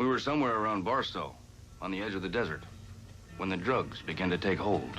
We were somewhere around Barstow, on the edge of the desert, when the drugs began to take hold.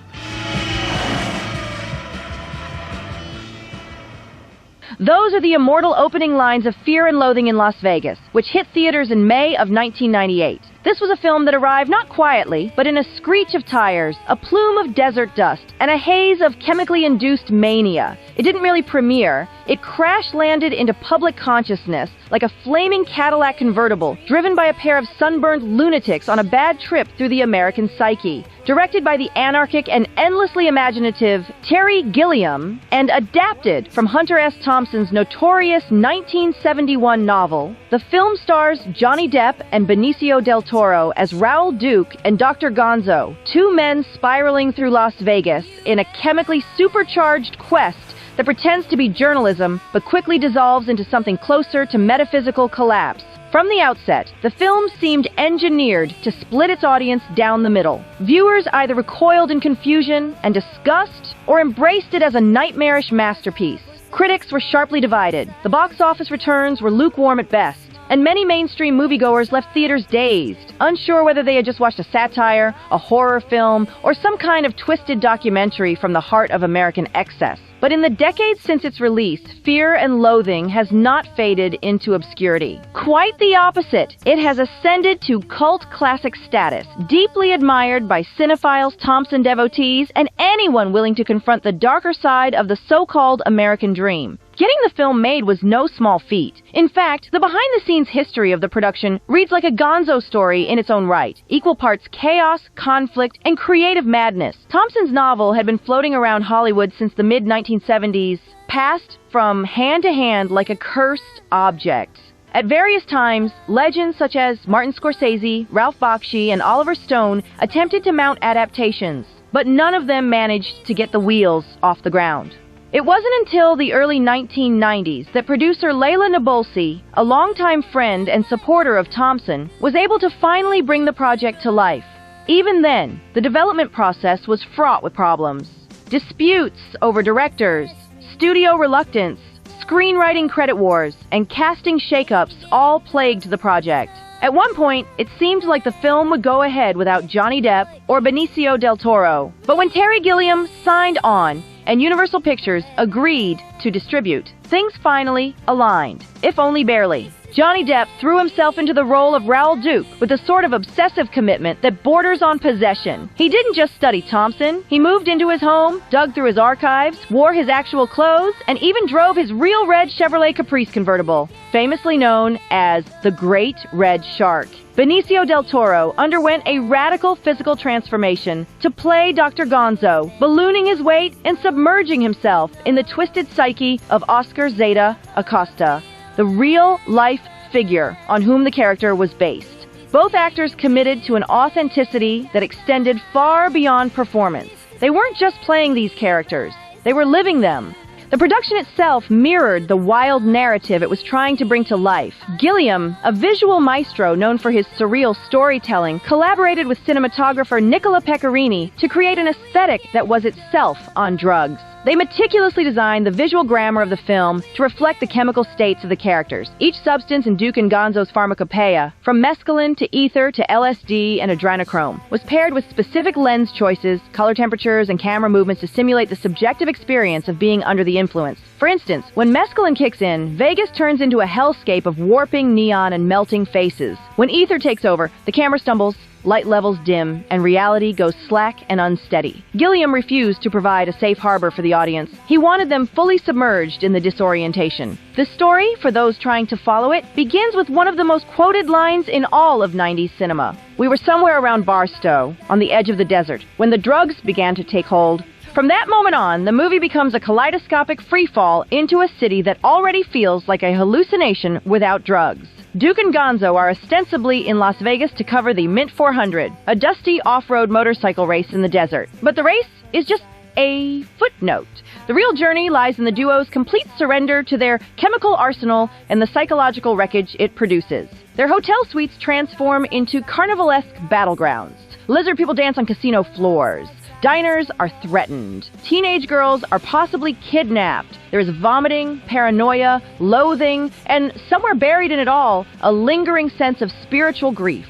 Those are the immortal opening lines of Fear and Loathing in Las Vegas, which hit theaters in May of 1998. This was a film that arrived not quietly, but in a screech of tires, a plume of desert dust, and a haze of chemically induced mania. It didn't really premiere. It crash-landed into public consciousness like a flaming Cadillac convertible driven by a pair of sunburned lunatics on a bad trip through the American psyche. Directed by the anarchic and endlessly imaginative Terry Gilliam, and adapted from Hunter S. Thompson's notorious 1971 novel, the film stars Johnny Depp and Benicio del Toro as Raoul Duke and Dr. Gonzo, two men spiraling through Las Vegas in a chemically supercharged quest that pretends to be journalism but quickly dissolves into something closer to metaphysical collapse. From the outset, the film seemed engineered to split its audience down the middle. Viewers either recoiled in confusion and disgust or embraced it as a nightmarish masterpiece. Critics were sharply divided. The box office returns were lukewarm at best, and many mainstream moviegoers left theaters dazed, unsure whether they had just watched a satire, a horror film, or some kind of twisted documentary from the heart of American excess. But in the decades since its release, Fear and Loathing has not faded into obscurity. Quite the opposite. It has ascended to cult classic status, deeply admired by cinephiles, Thompson devotees, and anyone willing to confront the darker side of the so-called American dream. Getting the film made was no small feat. In fact, the behind-the-scenes history of the production reads like a Gonzo story in its own right. Equal parts chaos, conflict, and creative madness. Thompson's novel had been floating around Hollywood since the mid-1970s, passed from hand to hand like a cursed object. At various times, legends such as Martin Scorsese, Ralph Bakshi, and Oliver Stone attempted to mount adaptations, but none of them managed to get the wheels off the ground. It wasn't until the early 1990s that producer Leila Nabolsi, a longtime friend and supporter of Thompson, was able to finally bring the project to life. Even then, the development process was fraught with problems. Disputes over directors, studio reluctance, screenwriting credit wars, and casting shakeups all plagued the project. At one point, it seemed like the film would go ahead without Johnny Depp or Benicio del Toro. But when Terry Gilliam signed on, and Universal Pictures agreed to distribute, things finally aligned, if only barely. Johnny Depp threw himself into the role of Raoul Duke with a sort of obsessive commitment that borders on possession. He didn't just study Thompson, he moved into his home, dug through his archives, wore his actual clothes, and even drove his real red Chevrolet Caprice convertible, famously known as the Great Red Shark. Benicio del Toro underwent a radical physical transformation to play Dr. Gonzo, ballooning his weight and submerging himself in the twisted psyche of Oscar Zeta Acosta, the real-life figure on whom the character was based. Both actors committed to an authenticity that extended far beyond performance. They weren't just playing these characters, they were living them. The production itself mirrored the wild narrative it was trying to bring to life. Gilliam, a visual maestro known for his surreal storytelling, collaborated with cinematographer Nicola Pecorini to create an aesthetic that was itself on drugs. They meticulously designed the visual grammar of the film to reflect the chemical states of the characters. Each substance in Duke and Gonzo's pharmacopoeia, from mescaline to ether to LSD and adrenochrome, was paired with specific lens choices, color temperatures, and camera movements to simulate the subjective experience of being under the influence. For instance, when mescaline kicks in, Vegas turns into a hellscape of warping neon and melting faces. When ether takes over, the camera stumbles, light levels dim, and reality goes slack and unsteady. Gilliam refused to provide a safe harbor for the audience. He wanted them fully submerged in the disorientation. The story, for those trying to follow it, begins with one of the most quoted lines in all of 90s cinema. We were somewhere around Barstow, on the edge of the desert, when the drugs began to take hold. From that moment on, the movie becomes a kaleidoscopic freefall into a city that already feels like a hallucination without drugs. Duke and Gonzo are ostensibly in Las Vegas to cover the Mint 400, a dusty off-road motorcycle race in the desert. But the race is just a footnote. The real journey lies in the duo's complete surrender to their chemical arsenal and the psychological wreckage it produces. Their hotel suites transform into carnivalesque battlegrounds. Lizard people dance on casino floors. Diners are threatened. Teenage girls are possibly kidnapped. There is vomiting, paranoia, loathing, and somewhere buried in it all, a lingering sense of spiritual grief.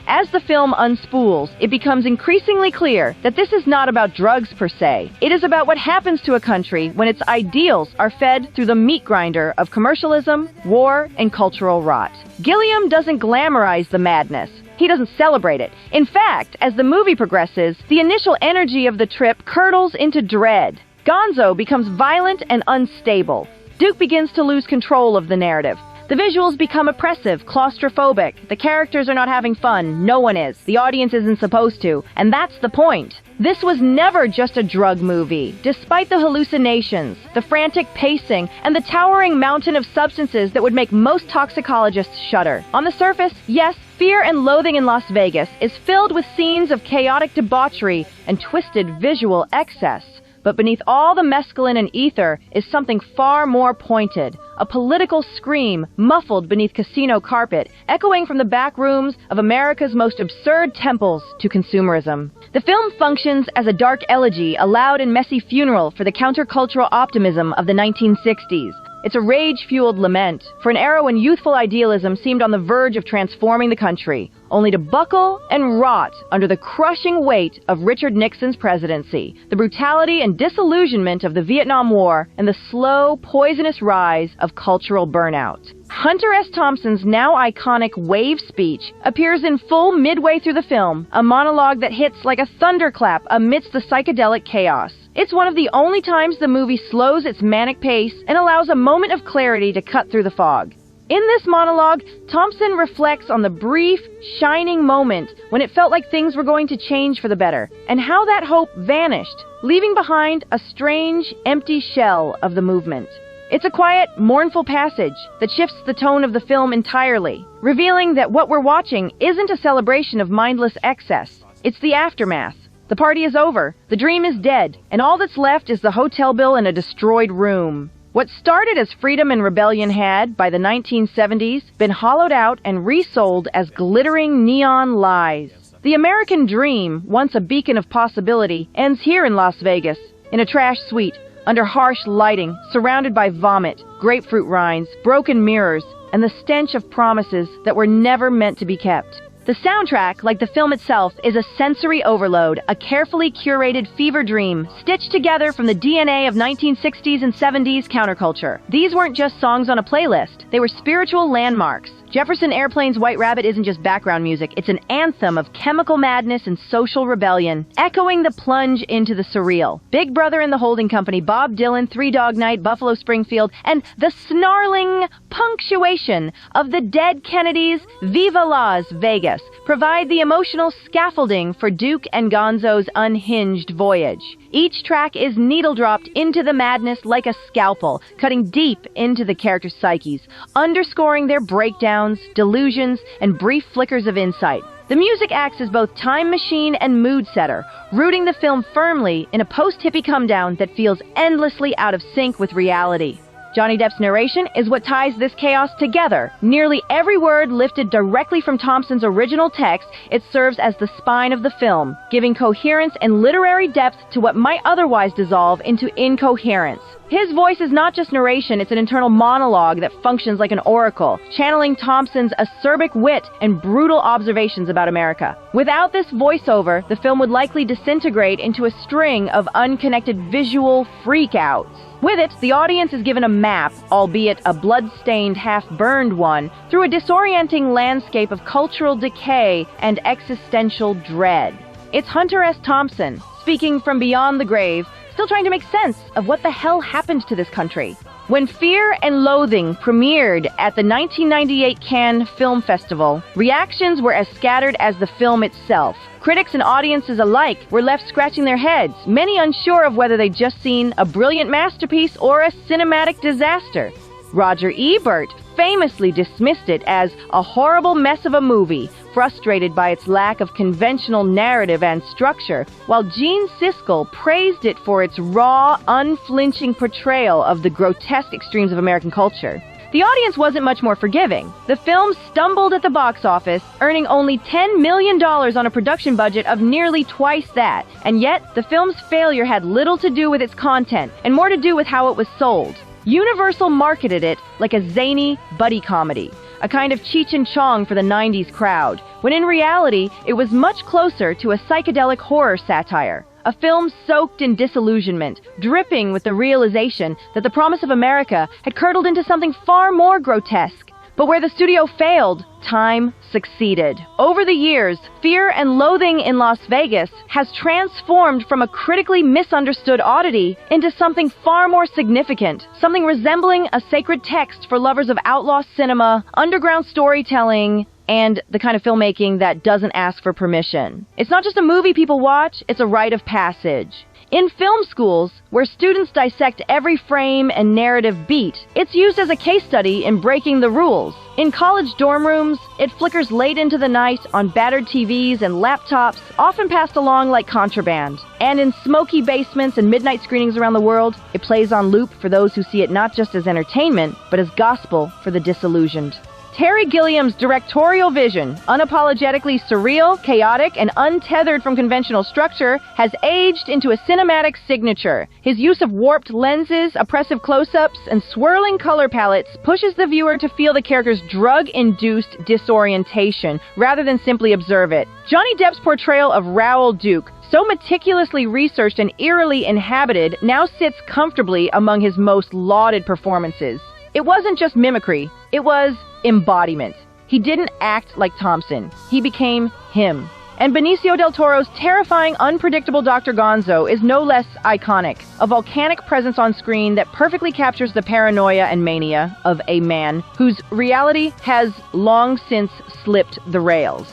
As the film unspools, it becomes increasingly clear that this is not about drugs per se. It is about what happens to a country when its ideals are fed through the meat grinder of commercialism, war, and cultural rot. Gilliam doesn't glamorize the madness. He doesn't celebrate it. In fact, as the movie progresses, the initial energy of the trip curdles into dread. Gonzo becomes violent and unstable. Duke begins to lose control of the narrative. The visuals become oppressive, claustrophobic. The characters are not having fun. No one is. The audience isn't supposed to. And that's the point. This was never just a drug movie. Despite the hallucinations, the frantic pacing, and the towering mountain of substances that would make most toxicologists shudder. On the surface, yes, Fear and Loathing in Las Vegas is filled with scenes of chaotic debauchery and twisted visual excess. But beneath all the mescaline and ether is something far more pointed, a political scream muffled beneath casino carpet, echoing from the back rooms of America's most absurd temples to consumerism. The film functions as a dark elegy, a loud and messy funeral for the countercultural optimism of the 1960s. It's a rage-fueled lament for an era when youthful idealism seemed on the verge of transforming the country, only to buckle and rot under the crushing weight of Richard Nixon's presidency, the brutality and disillusionment of the Vietnam War, and the slow, poisonous rise of cultural burnout. Hunter S. Thompson's now iconic wave speech appears in full midway through the film, a monologue that hits like a thunderclap amidst the psychedelic chaos. It's one of the only times the movie slows its manic pace and allows a moment of clarity to cut through the fog. In this monologue, Thompson reflects on the brief, shining moment when it felt like things were going to change for the better, and how that hope vanished, leaving behind a strange, empty shell of the movement. It's a quiet, mournful passage that shifts the tone of the film entirely, revealing that what we're watching isn't a celebration of mindless excess. It's the aftermath. The party is over, the dream is dead, and all that's left is the hotel bill and a destroyed room. What started as freedom and rebellion had, by the 1970s, been hollowed out and resold as glittering neon lies. The American dream, once a beacon of possibility, ends here in Las Vegas, in a trash suite, under harsh lighting, surrounded by vomit, grapefruit rinds, broken mirrors, and the stench of promises that were never meant to be kept. The soundtrack, like the film itself, is a sensory overload, a carefully curated fever dream, stitched together from the DNA of 1960s and 70s counterculture. These weren't just songs on a playlist, they were spiritual landmarks. Jefferson Airplane's White Rabbit isn't just background music, it's an anthem of chemical madness and social rebellion, echoing the plunge into the surreal. Big Brother and the Holding Company, Bob Dylan, Three Dog Night, Buffalo Springfield, and the snarling punctuation of the Dead Kennedys' Viva Las Vegas provide the emotional scaffolding for Duke and Gonzo's unhinged voyage. Each track is needle-dropped into the madness like a scalpel, cutting deep into the characters' psyches, underscoring their breakdowns, delusions, and brief flickers of insight. The music acts as both time machine and mood setter, rooting the film firmly in a post-hippie come-down that feels endlessly out of sync with reality. Johnny Depp's narration is what ties this chaos together. Nearly every word lifted directly from Thompson's original text, it serves as the spine of the film, giving coherence and literary depth to what might otherwise dissolve into incoherence. His voice is not just narration, it's an internal monologue that functions like an oracle, channeling Thompson's acerbic wit and brutal observations about America. Without this voiceover, the film would likely disintegrate into a string of unconnected visual freakouts. With it, the audience is given a map, albeit a blood-stained, half-burned one, through a disorienting landscape of cultural decay and existential dread. It's Hunter S. Thompson, speaking from beyond the grave, still trying to make sense of what the hell happened to this country. When Fear and Loathing premiered at the 1998 Cannes Film Festival, reactions were as scattered as the film itself. Critics and audiences alike were left scratching their heads, many unsure of whether they'd just seen a brilliant masterpiece or a cinematic disaster. Roger Ebert famously dismissed it as a horrible mess of a movie, frustrated by its lack of conventional narrative and structure, while Gene Siskel praised it for its raw, unflinching portrayal of the grotesque extremes of American culture. the audience wasn't much more forgiving. The film stumbled at the box office, earning only $10 million on a production budget of nearly twice that. And yet, the film's failure had little to do with its content, and more to do with how it was sold. Universal marketed it like a zany buddy comedy, a kind of Cheech and Chong for the 90s crowd, when in reality, it was much closer to a psychedelic horror satire. A film soaked in disillusionment, dripping with the realization that the promise of America had curdled into something far more grotesque. But where the studio failed, time succeeded. Over the years, Fear and Loathing in Las Vegas has transformed from a critically misunderstood oddity into something far more significant, something resembling a sacred text for lovers of outlaw cinema, underground storytelling, and the kind of filmmaking that doesn't ask for permission. It's not just a movie people watch, it's a rite of passage. In film schools, where students dissect every frame and narrative beat, it's used as a case study in breaking the rules. In college dorm rooms, it flickers late into the night on battered TVs and laptops, often passed along like contraband. And in smoky basements and midnight screenings around the world, it plays on loop for those who see it not just as entertainment, but as gospel for the disillusioned. Terry Gilliam's directorial vision, unapologetically surreal, chaotic, and untethered from conventional structure, has aged into a cinematic signature. His use of warped lenses, oppressive close-ups, and swirling color palettes pushes the viewer to feel the character's drug-induced disorientation, rather than simply observe it. Johnny Depp's portrayal of Raoul Duke, so meticulously researched and eerily inhabited, now sits comfortably among his most lauded performances. It wasn't just mimicry, it was embodiment. He didn't act like Thompson. He became him. And Benicio del Toro's terrifying, unpredictable Dr. Gonzo is no less iconic, a volcanic presence on screen that perfectly captures the paranoia and mania of a man whose reality has long since slipped the rails.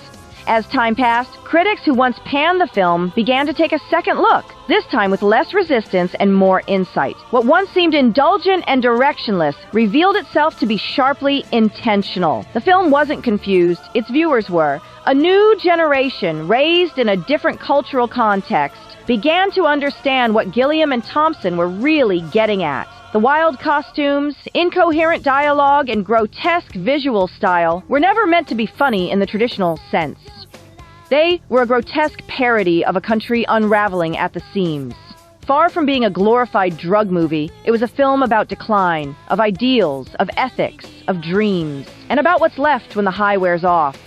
As time passed, critics who once panned the film began to take a second look, this time with less resistance and more insight. What once seemed indulgent and directionless revealed itself to be sharply intentional. The film wasn't confused, its viewers were. A new generation, raised in a different cultural context, began to understand what Gilliam and Thompson were really getting at. The wild costumes, incoherent dialogue, and grotesque visual style were never meant to be funny in the traditional sense. They were a grotesque parody of a country unraveling at the seams. Far from being a glorified drug movie, it was a film about decline, of ideals, of ethics, of dreams, and about what's left when the high wears off.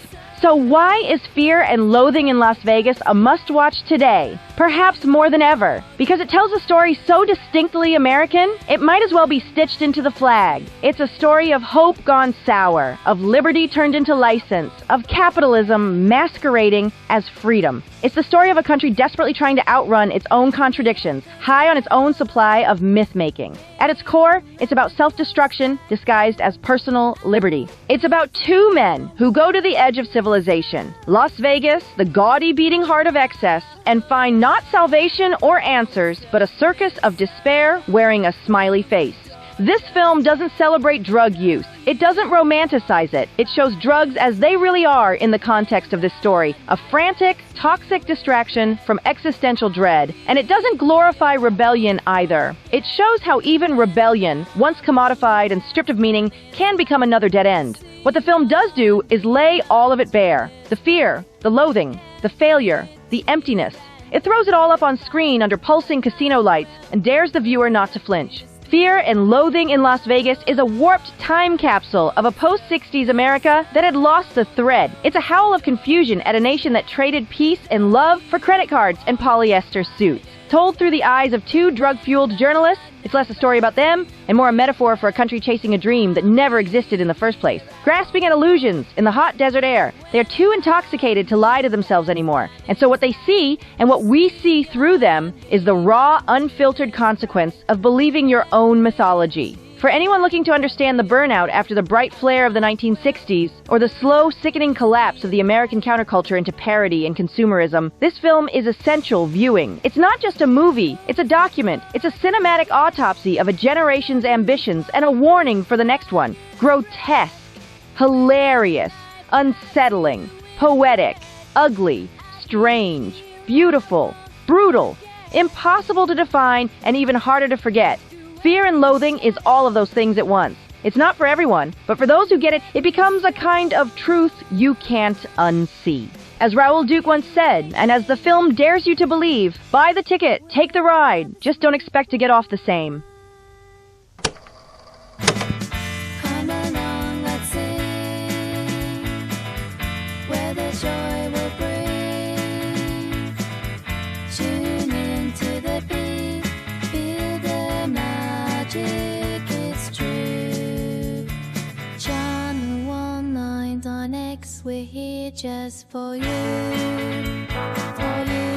So why is Fear and Loathing in Las Vegas a must-watch today? Perhaps more than ever. Because it tells a story so distinctly American, it might as well be stitched into the flag. It's a story of hope gone sour, of liberty turned into license, of capitalism masquerading as freedom. It's the story of a country desperately trying to outrun its own contradictions, high on its own supply of myth-making. At its core, it's about self-destruction disguised as personal liberty. It's about two men who go to the edge of civilization, Las Vegas, the gaudy beating heart of excess, and find not salvation or answers, but a circus of despair wearing a smiley face. This film doesn't celebrate drug use. It doesn't romanticize it. It shows drugs as they really are in the context of this story, a frantic, toxic distraction from existential dread. And it doesn't glorify rebellion either. It shows how even rebellion, once commodified and stripped of meaning, can become another dead end. What the film does do is lay all of it bare. The fear, the loathing, the failure, the emptiness. It throws it all up on screen under pulsing casino lights and dares the viewer not to flinch. Fear and Loathing in Las Vegas is a warped time capsule of a post-60s America that had lost the thread. It's a howl of confusion at a nation that traded peace and love for credit cards and polyester suits. Told through the eyes of two drug-fueled journalists, it's less a story about them and more a metaphor for a country chasing a dream that never existed in the first place. Grasping at illusions in the hot desert air, they're too intoxicated to lie to themselves anymore. And so what they see, and what we see through them, is the raw, unfiltered consequence of believing your own mythology. For anyone looking to understand the burnout after the bright flare of the 1960s, or the slow, sickening collapse of the American counterculture into parody and consumerism, this film is essential viewing. It's not just a movie, it's a document. It's a cinematic autopsy of a generation's ambitions and a warning for the next one. Grotesque, hilarious, unsettling, poetic, ugly, strange, beautiful, brutal, impossible to define, and even harder to forget. Fear and Loathing is all of those things at once. It's not for everyone, but for those who get it, it becomes a kind of truth you can't unsee. As Raoul Duke once said, and as the film dares you to believe, buy the ticket, take the ride, just don't expect to get off the same. Come along, let's sing, where the joy will bring. Tune into the beat, feel the magic, it's true. Channel 199X, we're here just for you, for you.